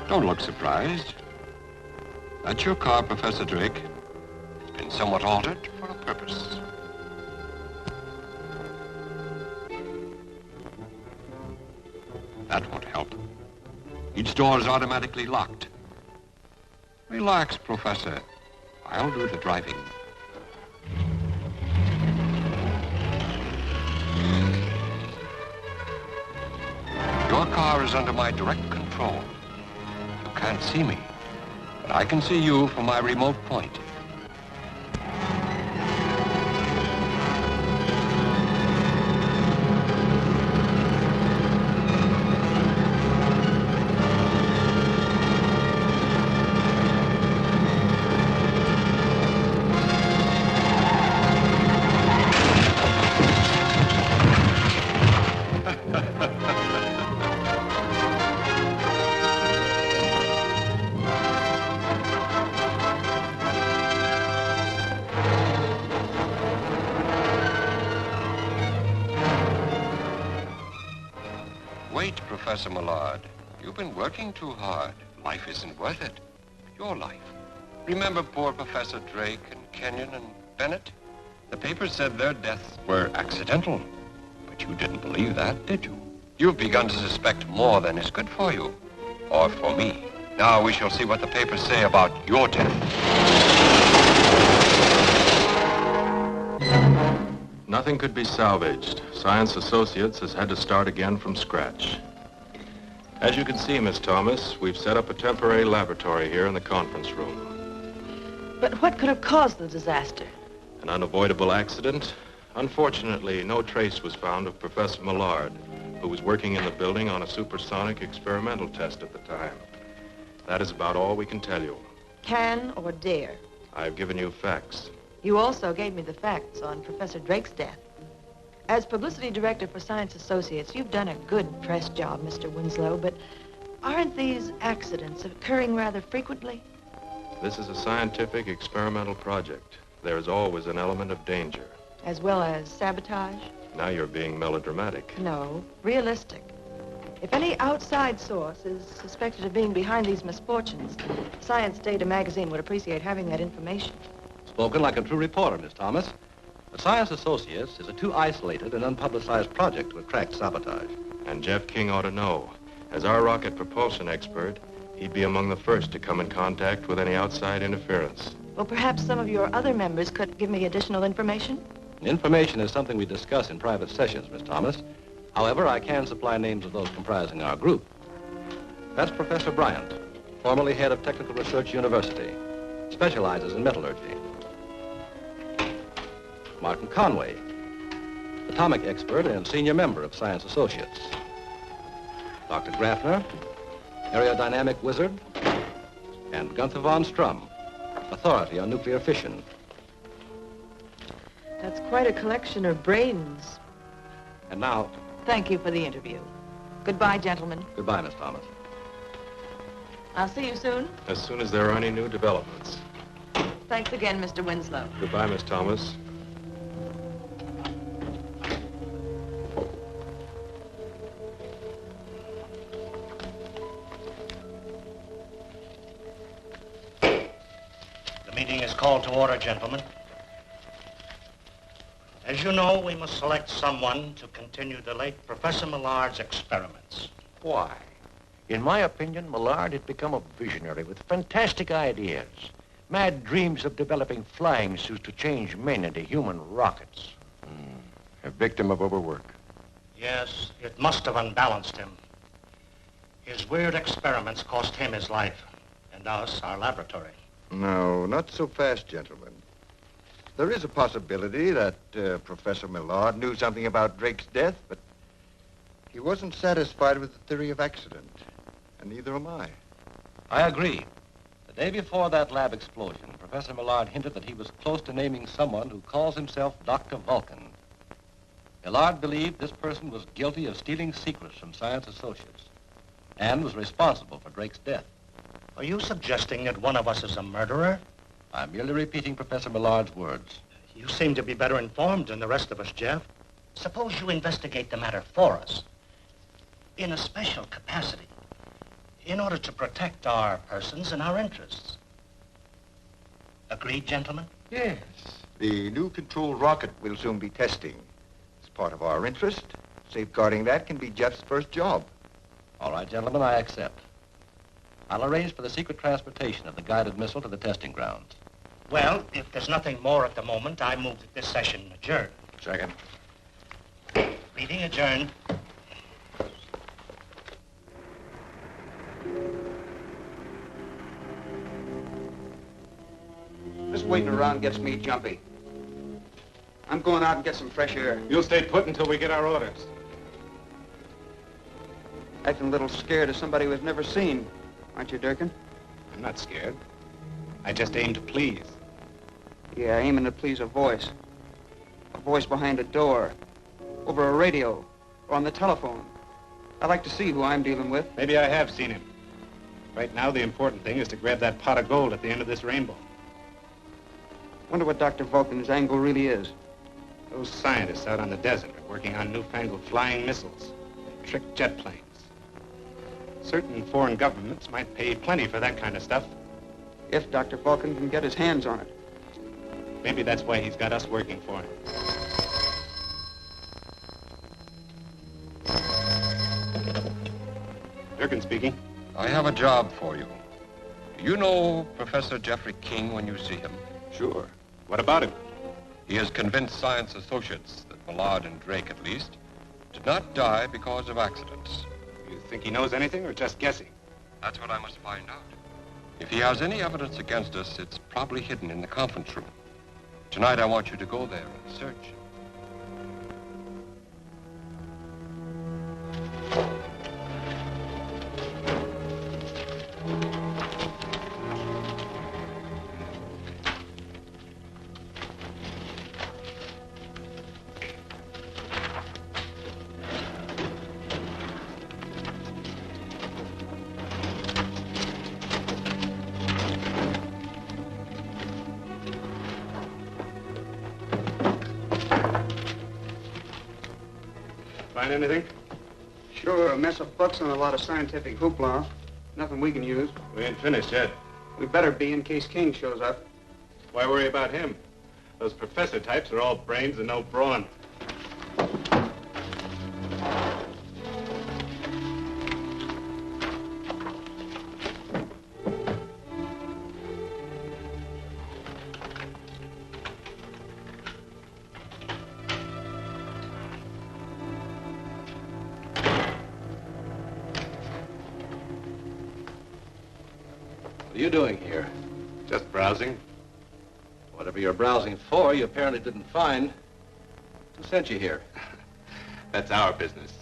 Don't look surprised. That's your car, Professor Drake. It's been somewhat altered for a purpose. That won't help. Each door is automatically locked. Relax, Professor. I'll do the driving. Your car is under my direct control. You can't see me, but I can see you from my remote point. Wait, Professor Millard. You've been working too hard. Life isn't worth it. Your life. Remember poor Professor Drake and Kenyon and Bennett? The papers said their deaths were accidental. But you didn't believe that, did you? You've begun to suspect more than is good for you. Or for me. Now we shall see what the papers say about your death. Nothing could be salvaged. Science Associates has had to start again from scratch. As you can see, Miss Thomas, we've set up a temporary laboratory here in the conference room. But what could have caused the disaster? An unavoidable accident. Unfortunately, no trace was found of Professor Millard, who was working in the building on a supersonic experimental test at the time. That is about all we can tell you. Can or dare? I've given you facts. You also gave me the facts on Professor Drake's death. As publicity director for Science Associates, you've done a good press job, Mr. Winslow, but aren't these accidents occurring rather frequently? This is a scientific experimental project. There is always an element of danger. As well as sabotage? Now you're being melodramatic. No, realistic. If any outside source is suspected of being behind these misfortunes, Science Data magazine would appreciate having that information. Spoken like a true reporter, Miss Thomas. The Science Associates is a too isolated and unpublicized project to attract sabotage. And Jeff King ought to know. As our rocket propulsion expert, he'd be among the first to come in contact with any outside interference. Well, perhaps some of your other members could give me additional information? Information is something we discuss in private sessions, Miss Thomas. However, I can supply names of those comprising our group. That's Professor Bryant, formerly head of Technical Research University, specializes in metallurgy. Martin Conway, atomic expert and senior member of Science Associates. Dr. Grafner, aerodynamic wizard, and Gunther von Strum, authority on nuclear fission. That's quite a collection of brains. And now... Thank you for the interview. Goodbye, gentlemen. Goodbye, Miss Thomas. I'll see you soon. As soon as there are any new developments. Thanks again, Mr. Winslow. Goodbye, Miss Thomas. The meeting is called to order, gentlemen. As you know, we must select someone to continue the late Professor Millard's experiments. Why? In my opinion, Millard had become a visionary with fantastic ideas. Mad dreams of developing flying suits to change men into human rockets. A victim of overwork. Yes, it must have unbalanced him. His weird experiments cost him his life, and us our laboratory. No, not so fast, gentlemen. There is a possibility that Professor Millard knew something about Drake's death, but he wasn't satisfied with the theory of accident, and neither am I. I agree. The day before that lab explosion, Professor Millard hinted that he was close to naming someone who calls himself Dr. Vulcan. Millard believed this person was guilty of stealing secrets from Science Associates and was responsible for Drake's death. Are you suggesting that one of us is a murderer? I'm merely repeating Professor Millard's words. You seem to be better informed than the rest of us, Jeff. Suppose you investigate the matter for us. In a special capacity. in order to protect our persons and our interests. Agreed, gentlemen? Yes. The new controlled rocket we'll soon be testing. It's part of our interest. Safeguarding that can be Jeff's first job. All right, gentlemen, I accept. I'll arrange for the secret transportation of the guided missile to the testing grounds. Well, if there's nothing more at the moment, I move that this session adjourn. Second. Meeting adjourned. This waiting around gets me jumpy. I'm going out and get some fresh air. You'll stay put until we get our orders. Acting a little scared of somebody we've never seen. Aren't you, Durkin? I'm not scared. I just aim to please. Yeah, aiming to please a voice. A voice behind a door. Over a radio. Or on the telephone. I'd like to see who I'm dealing with. Maybe I have seen him. Right now, the important thing is to grab that pot of gold at the end of this rainbow. Wonder what Dr. Vulcan's angle really is. Those scientists out on the desert are working on newfangled flying missiles, trick jet planes. Certain foreign governments might pay plenty for that kind of stuff. If Dr. Vulcan can get his hands on it. Maybe that's why he's got us working for him. Durkin speaking. I have a job for you. Do you know Professor Jeffrey King when you see him? Sure. What about him? He has convinced Science Associates that Millard and Drake, at least, did not die because of accidents. You think he knows anything or just guessing? That's what I must find out. If he has any evidence against us, it's probably hidden in the conference room. Tonight, I want you to go there and search. Find anything? Sure, a mess of books and a lot of scientific hoopla. Nothing we can use. We ain't finished yet. We better be in case King shows up. Why worry about him? Those professor types are all brains and no brawn. What are you doing here? Just browsing. Whatever you're browsing for, you apparently didn't find. Who sent you here? That's our business.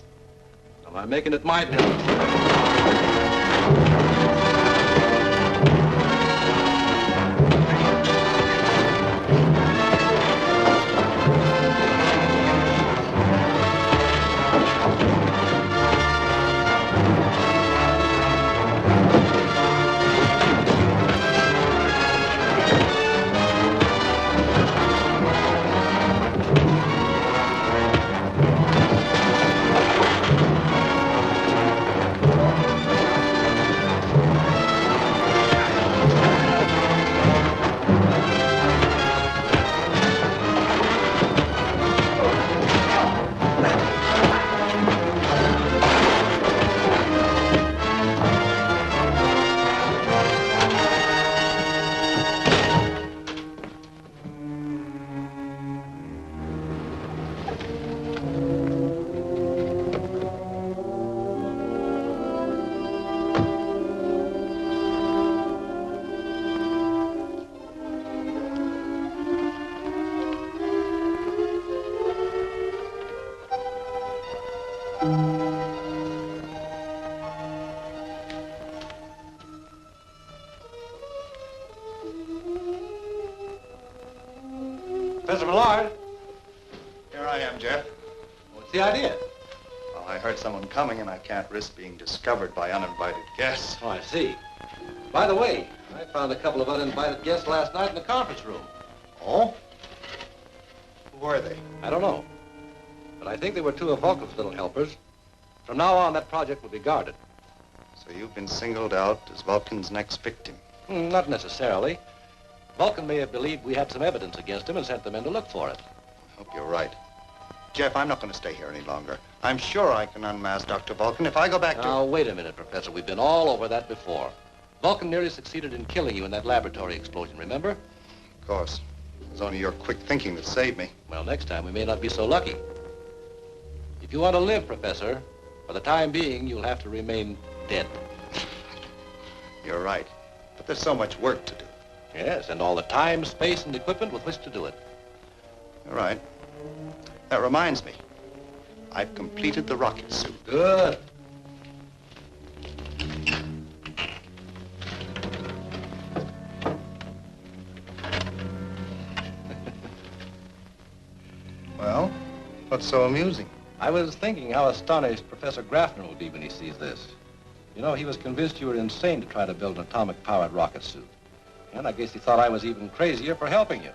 Am I making it my business? Professor Millard, Here I am, Jeff. what's the idea? Well, I heard someone coming, and I can't risk being discovered by uninvited guests. Oh, I see. By the way, I found a couple of uninvited guests last night in the conference room. Oh? Who were they? I don't know. But I think they were two of Vulcan's little helpers. From now on, that project will be guarded. So you've been singled out as Vulcan's next victim. Not necessarily. Vulcan may have believed we had some evidence against him and sent the men to look for it. I hope you're right. Jeff, I'm not going to stay here any longer. I'm sure I can unmask Dr. Vulcan if I go back to... Now, wait a minute, Professor. We've been all over that before. Vulcan nearly succeeded in killing you in that laboratory explosion, remember? Of course. It was only your quick thinking that saved me. Well, next time we may not be so lucky. If you want to live, Professor, for the time being, you'll have to remain dead. You're right. But there's so much work to do. Yes, and all the time, space, and equipment with which to do it. You're right. That reminds me. I've completed the rocket suit. Good. Well, what's so amusing? I was thinking how astonished Professor Graffner will be when he sees this. You know, he was convinced you were insane to try to build an atomic-powered rocket suit. And I guess he thought I was even crazier for helping you.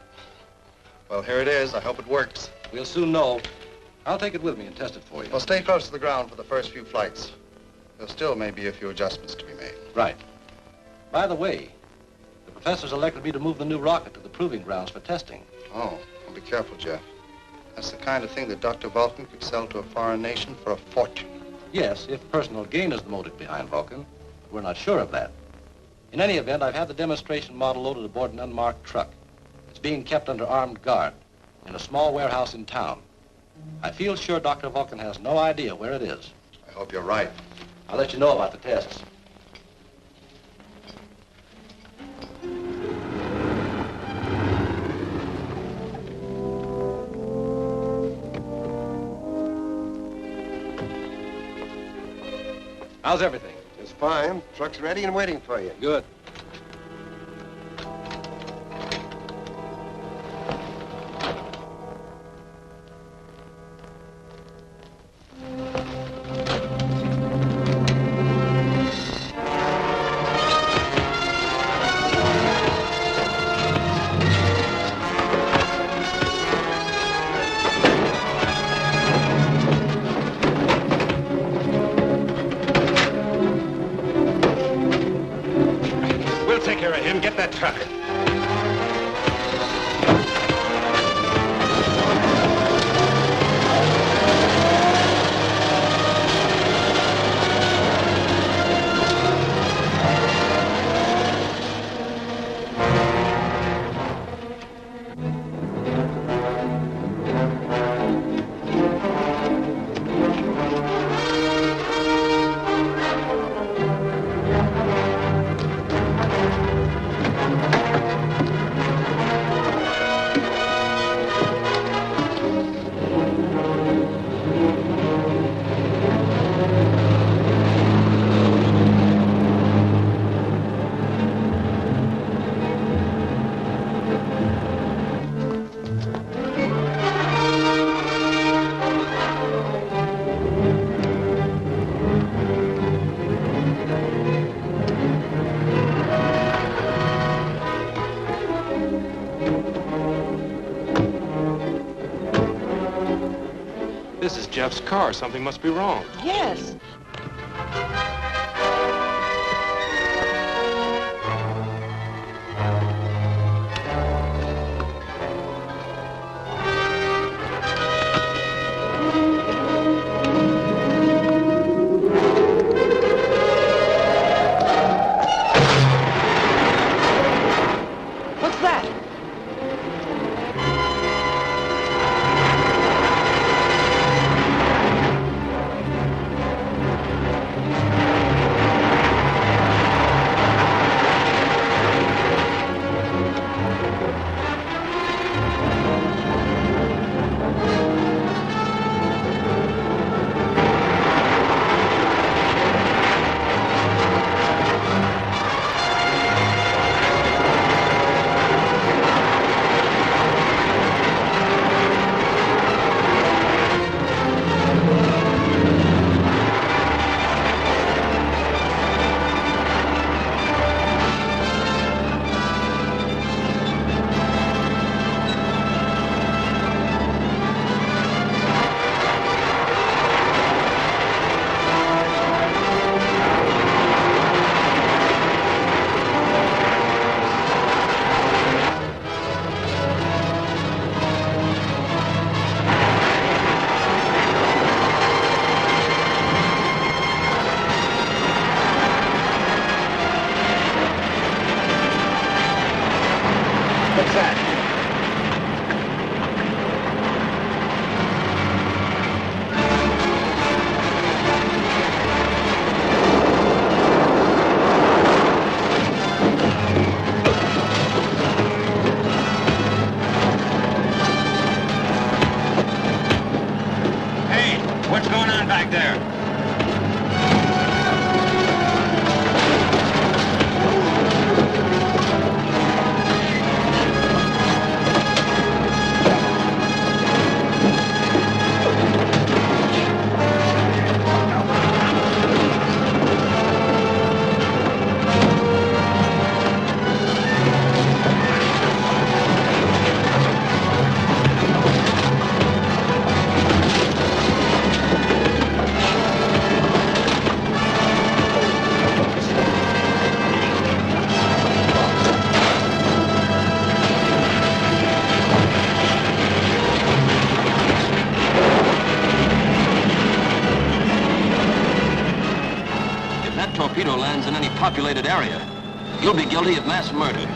Well, here it is. I hope it works. We'll soon know. I'll take it with me and test it for you. Well, stay close to the ground for the first few flights. There still may be a few adjustments to be made. Right. By the way, the professor's elected me to move the new rocket to the proving grounds for testing. Oh, well, be careful, Jeff. That's the kind of thing that Dr. Vulcan could sell to a foreign nation for a fortune. Yes, if personal gain is the motive behind Vulcan, but we're not sure of that. In any event, I've had the demonstration model loaded aboard an unmarked truck. It's being kept under armed guard in a small warehouse in town. I feel sure Dr. Vulcan has no idea where it is. I hope you're right. I'll let you know about the tests. How's everything? It's fine. Truck's ready and waiting for you. Good. Get that truck. This is Jeff's car. Something must be wrong. Yes. What's that? that torpedo lands in any populated area, you'll be guilty of mass murder.